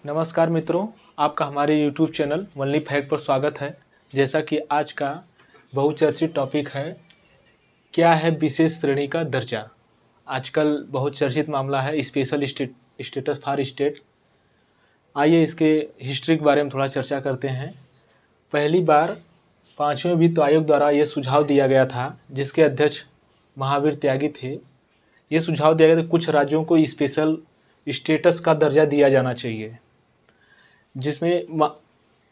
नमस्कार मित्रों, आपका हमारे YouTube चैनल ओनली फैक्ट पर स्वागत है। जैसा कि आज का बहुचर्चित टॉपिक है, क्या है विशेष श्रेणी का दर्जा। आजकल बहुत चर्चित मामला है स्पेशल स्टेटस फॉर स्टेट। आइए इसके हिस्ट्री के बारे में थोड़ा चर्चा करते हैं। पहली बार 5वें वित्त आयोग द्वारा ये सुझाव दिया गया था, जिसके अध्यक्ष महावीर त्यागी थे। ये सुझाव दिया गया था कुछ राज्यों को स्पेशल स्टेटस का दर्जा दिया जाना चाहिए, जिसमें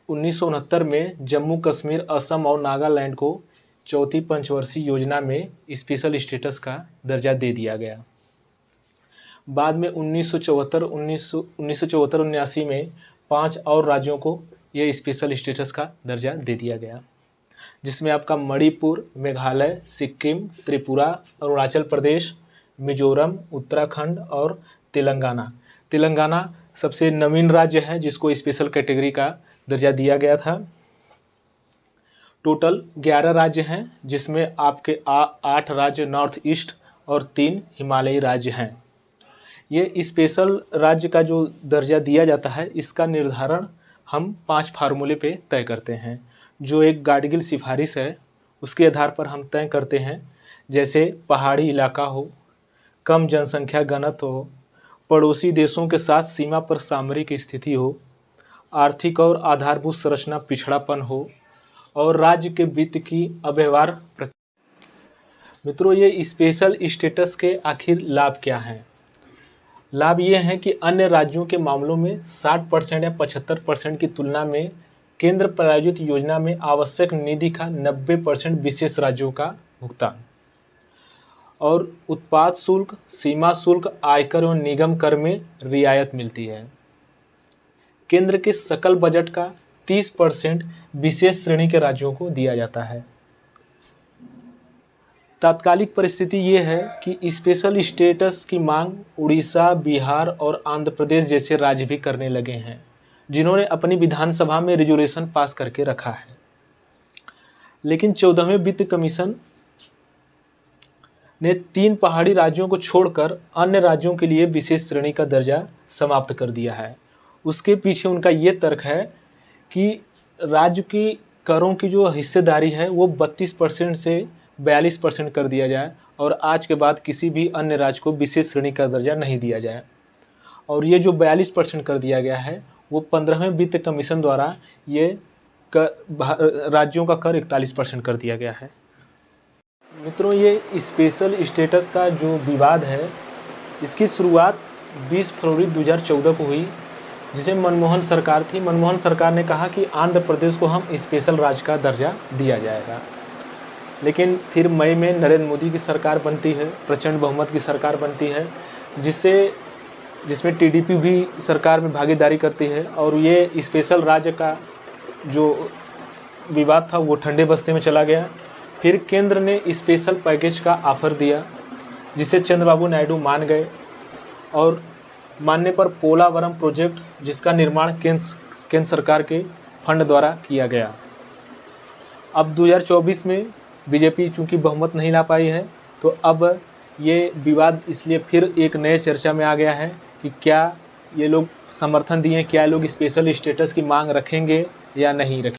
1969 में जम्मू कश्मीर, असम और नागालैंड को चौथी पंचवर्षीय योजना में स्पेशल स्टेटस का दर्जा दे दिया गया। बाद में 1974-79 में 5 और राज्यों को ये स्पेशल स्टेटस का दर्जा दे दिया गया, जिसमें आपका मणिपुर, मेघालय, सिक्किम, त्रिपुरा, अरुणाचल प्रदेश, मिजोरम, उत्तराखंड और तेलंगाना। तेलंगाना सबसे नवीन राज्य है जिसको स्पेशल कैटेगरी का दर्जा दिया गया था। टोटल 11 राज्य हैं, जिसमें आपके 8 राज्य नॉर्थ ईस्ट और 3 हिमालयी राज्य हैं। ये स्पेशल राज्य का जो दर्जा दिया जाता है, इसका निर्धारण हम 5 फार्मूले पे तय करते हैं, जो एक गाडगिल सिफारिश है, उसके आधार पर हम तय करते हैं। जैसे पहाड़ी इलाका हो, कम जनसंख्या घनत्व हो, पड़ोसी देशों के साथ सीमा पर सामरिक स्थिति हो, आर्थिक और आधारभूत संरचना पिछड़ापन हो और राज्य के वित्त की अव्यवहार। मित्रों, ये स्पेशल स्टेटस के आखिर लाभ क्या हैं? लाभ ये हैं कि अन्य राज्यों के मामलों में 60% या 75% की तुलना में केंद्र प्रायोजित योजना में आवश्यक निधि का 90% विशेष राज्यों का भुगतान, और उत्पाद शुल्क, सीमा शुल्क, आयकर और निगम कर में रियायत मिलती है। केंद्र के सकल बजट का 30% विशेष श्रेणी के राज्यों को दिया जाता है। तात्कालिक परिस्थिति ये है कि स्पेशल स्टेटस की मांग उड़ीसा, बिहार और आंध्र प्रदेश जैसे राज्य भी करने लगे हैं, जिन्होंने अपनी विधानसभा में रिजोल्यूशन पास करके रखा है। लेकिन 14वें वित्त कमीशन ने 3 पहाड़ी राज्यों को छोड़कर अन्य राज्यों के लिए विशेष श्रेणी का दर्जा समाप्त कर दिया है। उसके पीछे उनका ये तर्क है कि राज्य की करों की जो हिस्सेदारी है वो 32% से 42% कर दिया जाए और आज के बाद किसी भी अन्य राज्य को विशेष श्रेणी का दर्जा नहीं दिया जाए। और ये जो 42% कर दिया गया है वो 15वें वित्त कमीशन द्वारा ये राज्यों का कर 41% कर दिया गया है। मित्रों, ये स्पेशल स्टेटस का जो विवाद है, इसकी शुरुआत 20 फरवरी 2014 को हुई, जिसमें मनमोहन सरकार थी। मनमोहन सरकार ने कहा कि आंध्र प्रदेश को हम स्पेशल राज्य का दर्जा दिया जाएगा। लेकिन फिर मई में नरेंद्र मोदी की सरकार बनती है, प्रचंड बहुमत की सरकार बनती है, जिसमें टीडीपी भी सरकार में भागीदारी करती है, और ये स्पेशल राज्य का जो विवाद था वो ठंडे बस्ते में चला गया। फिर केंद्र ने स्पेशल पैकेज का ऑफर दिया, जिसे चंद्रबाबू नायडू मान गए, और मानने पर पोलावरम प्रोजेक्ट, जिसका निर्माण केंद्र सरकार के फंड द्वारा किया गया। अब 2024 में बीजेपी चूंकि बहुमत नहीं ला पाई है, तो अब ये विवाद इसलिए फिर एक नए चर्चा में आ गया है कि क्या ये लोग समर्थन दिए, क्या लोग स्पेशल स्टेटस की मांग रखेंगे या नहीं रखेंगे।